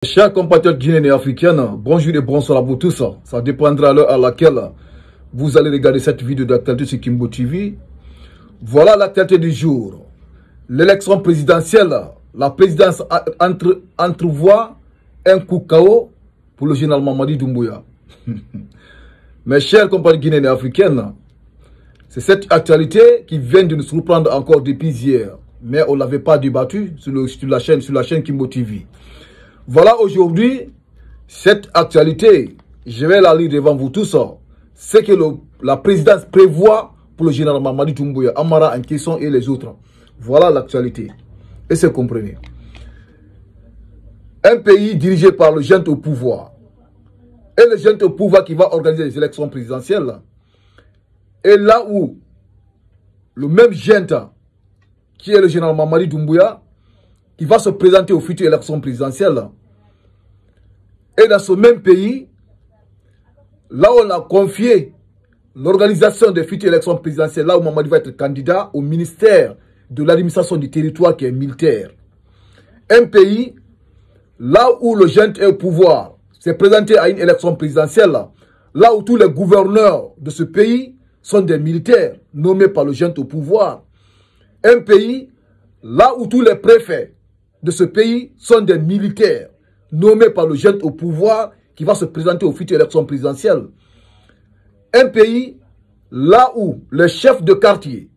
Chers compatriotes guinéens et africains, bonjour et bonsoir à vous tous. Ça dépendra à l'heure à laquelle vous allez regarder cette vidéo d'actualité sur Kimbo TV. Voilà l'actualité du jour. L'élection présidentielle, la présidence entrevoit un coup KO pour le général Mamadi Doumbouya. Mes chers compatriotes guinéens et africains, c'est cette actualité qui vient de nous surprendre encore depuis hier. Mais on ne l'avait pas débattu sur la chaîne Kimbo TV. Voilà aujourd'hui, cette actualité, je vais la lire devant vous tous. C'est que la présidence prévoit pour le général Mamadi Doumbouya, Amara en question et les autres. Voilà l'actualité. Et c'est comprenez. Un pays dirigé par le junte au pouvoir. Et le junte au pouvoir qui va organiser les élections présidentielles. Et là où le même junte, qui est le général Mamadi Doumbouya, qui va se présenter aux futures élections présidentielles. Et dans ce même pays, là où on a confié l'organisation des futures élections présidentielles, là où Mamadi va être candidat au ministère de l'administration du territoire qui est militaire. Un pays, là où le junte est au pouvoir, s'est présenté à une élection présidentielle, là où tous les gouverneurs de ce pays sont des militaires nommés par le junte au pouvoir. Un pays, là où tous les préfets de ce pays sont des militaires nommés par le junte au pouvoir qui va se présenter aux futures élections présidentielles. Un pays là où les chefs de quartier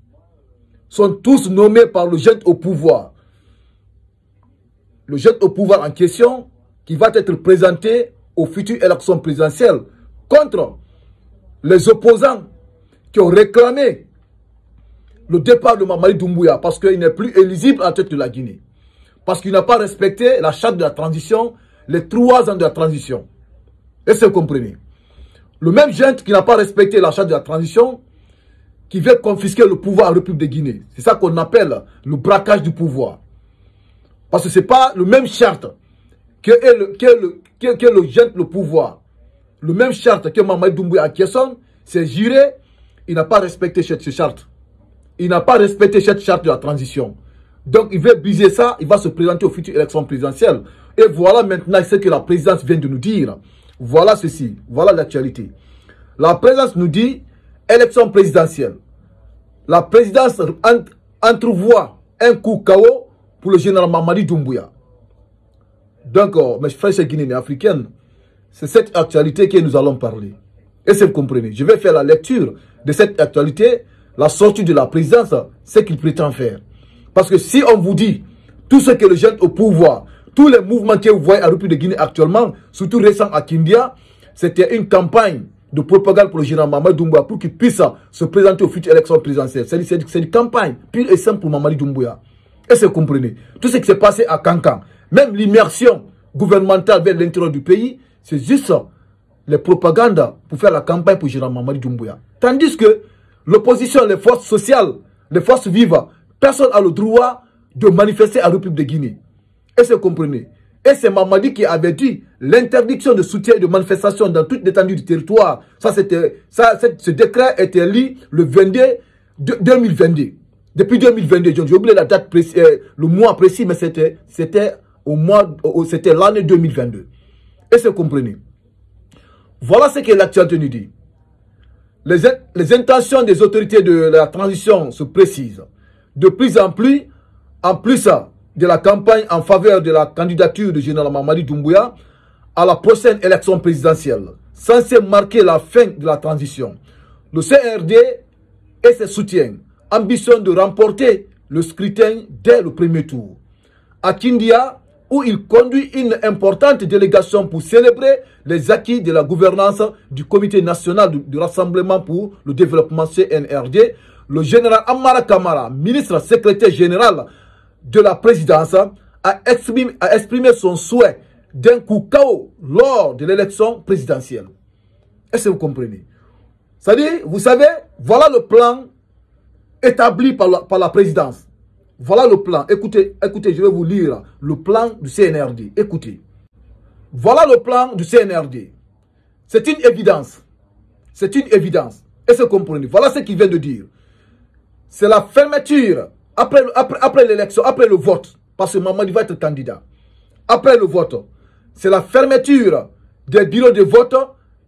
sont tous nommés par le junte au pouvoir. Le junte au pouvoir en question qui va être présenté aux futures élections présidentielles contre les opposants qui ont réclamé le départ de Mamadi Doumbouya parce qu'il n'est plus éligible à la tête de la Guinée. Parce qu'il n'a pas respecté la charte de la transition, les 3 ans de la transition. Et c'est comprenez. Le même junte qui n'a pas respecté la charte de la transition, qui veut confisquer le pouvoir à la République de Guinée. C'est ça qu'on appelle le braquage du pouvoir. Parce que ce n'est pas le même charte que le junte le pouvoir. Le même charte que Mamadi Doumbouya à Kiesson, c'est juré, il n'a pas respecté cette charte. Il n'a pas respecté cette charte de la transition. Donc, il veut briser ça, il va se présenter aux futures élections présidentielles. Et voilà maintenant ce que la présidence vient de nous dire. Voilà ceci, voilà l'actualité. La présidence nous dit, élection présidentielle. La présidence entrevoit un coup KO pour le général Mamadi Doumbouya. Donc, mes frères guinéens et africains, c'est cette actualité que nous allons parler. Et c'est vous comprenez. Je vais faire la lecture de cette actualité, la sortie de la présidence, ce qu'il prétend faire. Parce que si on vous dit tout ce que le junte au pouvoir, tous les mouvements que vous voyez à République de Guinée actuellement, surtout récent à Kindia, c'était une campagne de propagande pour le général Mamadi Doumbouya pour qu'il puisse se présenter aux futures élections présidentielles. C'est une campagne pure et simple pour Mamadi Doumbouya. Et c'est comprenez. Tout ce qui s'est passé à Kankan, même l'immersion gouvernementale vers l'intérieur du pays, c'est juste les propagandes pour faire la campagne pour le général Mamadi Doumbouya. Tandis que l'opposition, les forces sociales, les forces vives, personne n'a le droit de manifester à la République de Guinée. Et c'est comprenez. Et c'est Mamadi qui avait dit l'interdiction de soutien et de manifestation dans toute l'étendue du territoire. Ce décret était lu le 22 2022. Depuis 2022, j'ai oublié la date précise, le mois précis, mais c'était l'année 2022. Et c'est comprenez. Voilà ce que l'actualité nous dit. Les intentions des autorités de la transition se précisent. De plus en plus de la campagne en faveur de la candidature du général Mamadi Doumbouya à la prochaine élection présidentielle, censée marquer la fin de la transition. Le CRD et ses soutiens ambitionnent de remporter le scrutin dès le premier tour. À Kindia, où il conduit une importante délégation pour célébrer les acquis de la gouvernance du Comité national du Rassemblement pour le développement CNRD, le général Amara Kamara, ministre secrétaire général de la présidence, a exprimé son souhait d'un coup KO lors de l'élection présidentielle. Est-ce que vous comprenez? C'est-à-dire, vous savez, voilà le plan établi par la présidence. Voilà le plan. Écoutez, je vais vous lire le plan du CNRD. Écoutez. Voilà le plan du CNRD. C'est une évidence. C'est une évidence. Est-ce que vous comprenez? Voilà ce qu'il vient de dire. C'est la fermeture, après l'élection, après le vote, parce que Mamadi va être candidat. Après le vote, c'est la fermeture des bureaux de vote.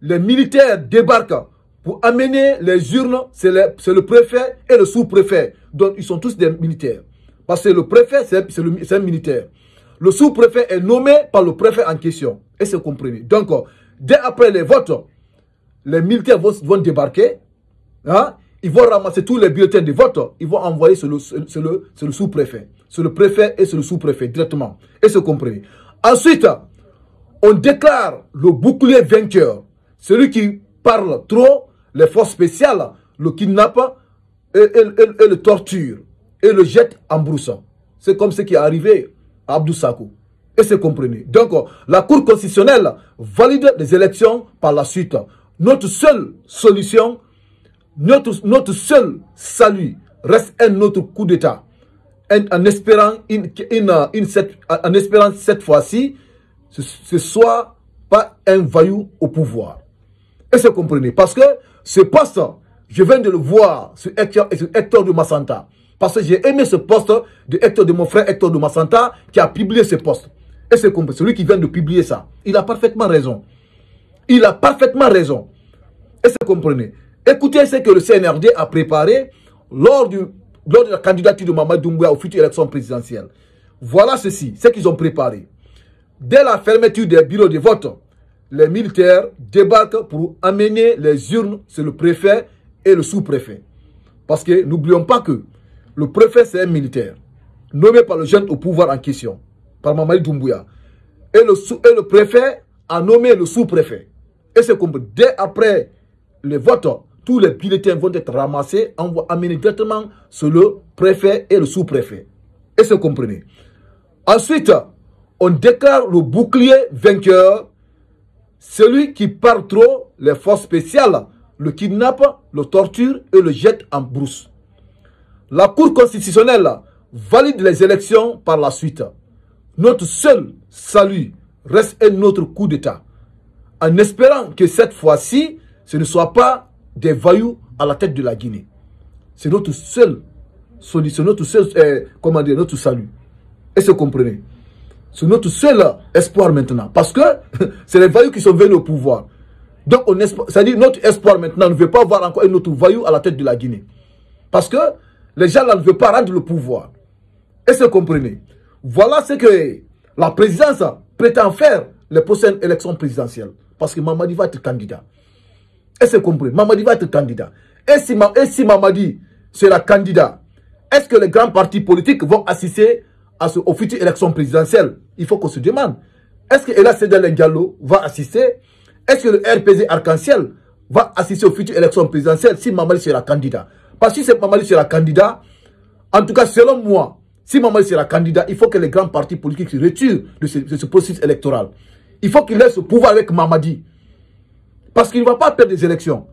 Les militaires débarquent pour amener les urnes. C'est le préfet et le sous-préfet. Donc, ils sont tous des militaires. Parce que le préfet, c'est un militaire. Le sous-préfet est nommé par le préfet en question. Et c'est compris. Donc, dès après les votes, les militaires vont débarquer. Hein? Ils vont ramasser tous les bulletins de vote. Ils vont envoyer sur le sous-préfet. Sur le préfet et sur le sous-préfet directement. Et c'est compris. Ensuite, on déclare le bouclier vainqueur. Celui qui parle trop, les forces spéciales le kidnappe et le torture. Et le jette en brousse. C'est comme ce qui est arrivé à Abdou Sakou. Et c'est compris. Donc, la Cour constitutionnelle valide les élections par la suite. Notre seule solution, notre seul salut reste un autre coup d'État. En espérant cette fois-ci, ce soit pas un voyou au pouvoir. Et c'est compris. Parce que ce poste, je viens de le voir sur Hector de Massanta. Parce que j'ai aimé ce poste de mon frère Hector de Massanta qui a publié ce poste. Et c'est compris. Celui qui vient de publier ça. Il a parfaitement raison. Il a parfaitement raison. Et c'est compris. Écoutez ce que le CNRD a préparé lors de la candidature de Mamadou Doumbouya aux futures élections présidentielles. Voilà ceci, ce qu'ils ont préparé. Dès la fermeture des bureaux de vote, les militaires débarquent pour amener les urnes sur le préfet et le sous-préfet. Parce que n'oublions pas que le préfet, c'est un militaire, nommé par le jeune au pouvoir en question, par Mamadou Doumbouya. Et le préfet a nommé le sous-préfet. Et c'est comme dès après les votes, tous les bulletins vont être ramassés, amenés directement sur le préfet et le sous-préfet. Et c'est compris. Ensuite, on déclare le bouclier vainqueur. Celui qui parle trop, les forces spéciales le kidnappe, le torture et le jette en brousse. La Cour constitutionnelle valide les élections par la suite. Notre seul salut reste un autre coup d'État. En espérant que cette fois-ci, ce ne soit pas des voyous à la tête de la Guinée. C'est notre seule solution, notre salut. Et c'est comprenez. C'est notre seul espoir maintenant. Parce que c'est les voyous qui sont venus au pouvoir. Donc, c'est-à-dire notre espoir maintenant ne veut pas voir encore un autre voyou à la tête de la Guinée. Parce que les gens là ne veulent pas rendre le pouvoir. Et c'est comprenez. Voilà ce que la présidence prétend faire les prochaines élections présidentielles. Parce que Mamadi va être candidat. Et c'est compris. Mamadi va être candidat. Et si Mamadi sera candidat, est-ce que les grands partis politiques vont assister aux futures élections présidentielles? Il faut qu'on se demande. Est-ce que Ella Sedel Diallo va assister? Est-ce que le RPZ Arc-en-Ciel va assister aux futures élections présidentielles si Mamadi sera candidat? Parce que si Mamadi sera candidat, en tout cas selon moi, si Mamadi sera candidat, il faut que les grands partis politiques se retirent de ce processus électoral. Il faut qu'il laisse le pouvoir avec Mamadi. Parce qu'il ne va pas perdre des élections.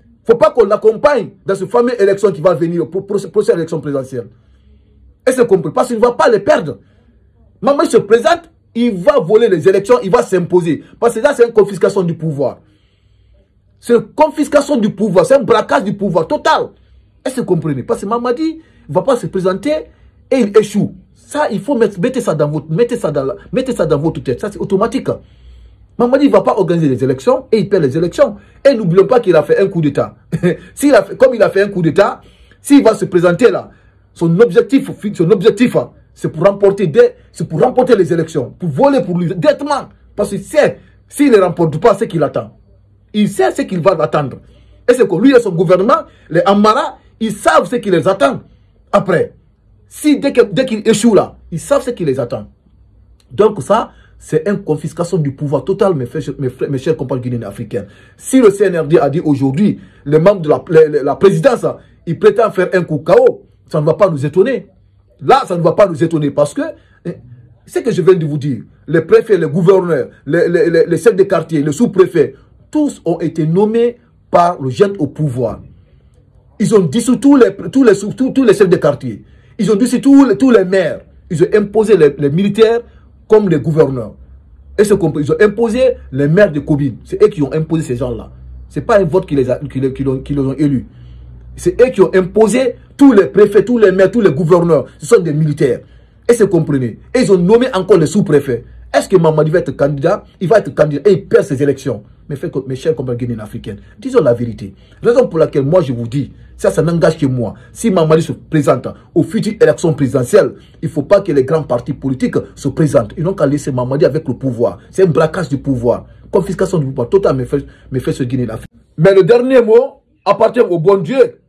Il ne faut pas qu'on l'accompagne dans ce fameux élection qui va venir pour cette prochaine élection présidentielle. Et c'est compris. Parce qu'il ne va pas les perdre. Mamadi se présente, il va voler les élections, il va s'imposer. Parce que là, c'est une confiscation du pouvoir. C'est une confiscation du pouvoir, c'est un braquage du pouvoir total. Et c'est compris. Parce que Mamadi ne va pas se présenter et il échoue. Ça, il faut mettre ça dans votre tête. Ça, c'est automatique. Mamadi ne va pas organiser les élections et il perd les élections. Et n'oublions pas qu'il a fait un coup d'État. Comme il a fait un coup d'État, s'il va se présenter là, son objectif c'est pour remporter les élections, pour voler pour lui directement. Parce qu'il sait, s'il ne remporte pas, c'est qu'il attend. Il sait ce qu'il va attendre. Et c'est que lui et son gouvernement, les Amara, ils savent ce qui les attend après. Dès qu'ils échouent là, ils savent ce qui les attend. Donc ça, c'est une confiscation du pouvoir total, mes chers compagnons guinéens africains. Si le CNRD a dit aujourd'hui, les membres de la présidence, ils prétendent faire un coup KO, ça ne va pas nous étonner. Là, ça ne va pas nous étonner parce que, ce que je viens de vous dire, les préfets, les gouverneurs, les chefs de quartier, les sous-préfets, tous ont été nommés par le jeune au pouvoir. Ils ont dissous tous les chefs de quartier. Ils ont dissous tous les maires. Ils ont imposé les militaires comme les gouverneurs. Et c'est compris. Ils ont imposé les maires de Kobine. C'est eux qui ont imposé ces gens-là. Ce n'est pas un vote qui les ont élus. C'est eux qui ont imposé tous les préfets, tous les maires, tous les gouverneurs. Ce sont des militaires. Et c'est compris. Et ils ont nommé encore les sous-préfets. Est-ce que Mamadi va être candidat? Il va être candidat et il perd ses élections. Mais mes chers compatriotes guinéens africains, disons la vérité. Raison pour laquelle moi je vous dis, ça n'engage que moi. Si Mamadi se présente aux futures élections présidentielles, il ne faut pas que les grands partis politiques se présentent. Ils n'ont qu'à laisser Mamadi avec le pouvoir. C'est un braquage du pouvoir. Confiscation du pouvoir. Total me fait ce Guinée l'Afrique. Mais le dernier mot appartient au bon Dieu.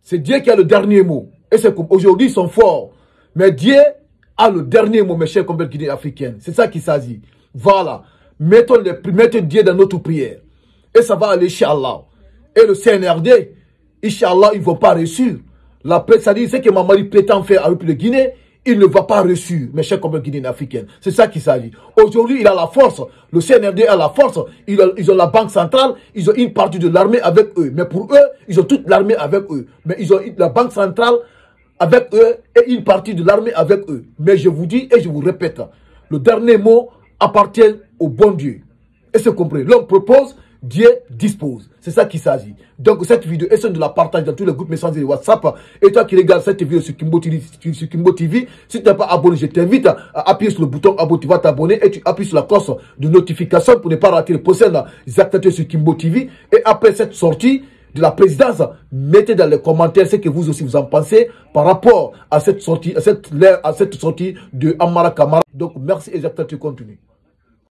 C'est Dieu qui a le dernier mot. Et c'est comme aujourd'hui ils sont forts. Mais Dieu a le dernier mot, mes chers compatriotes guinéens africains. C'est ça qui s'agit. Voilà. Mettons Dieu dans notre prière. Et ça va aller, Inch'Allah. Et le CNRD, Inch'Allah, ils ne vont pas réussir. C'est-à-dire, ce que Mamadi prétend faire avec le Guinée, il ne va pas réussir, mes chers compatriotes guinéens africains. C'est ça qui s'agit. Aujourd'hui, il a la force. Le CNRD a la force. Ils ont la banque centrale. Ils ont une partie de l'armée avec eux. Mais pour eux, ils ont toute l'armée avec eux. Mais ils ont la banque centrale avec eux et une partie de l'armée avec eux. Mais je vous dis et je vous répète, le dernier mot appartient au bon Dieu. Et c'est compris. L'homme propose, Dieu dispose. C'est ça qu'il s'agit. Donc cette vidéo, essaie de la partager dans tous les groupes messagerie de WhatsApp. Et toi qui regardes cette vidéo sur Kimbo TV, si tu n'es pas abonné, je t'invite à appuyer sur le bouton abonner. Tu vas t'abonner et tu appuies sur la cloche de notification pour ne pas rater les prochaines actualités sur Kimbo TV. Et après cette sortie de la présidence, mettez dans les commentaires ce que vous aussi vous en pensez par rapport à cette sortie, à cette sortie de Amara Kamara. Donc merci et j'attends que tu continues.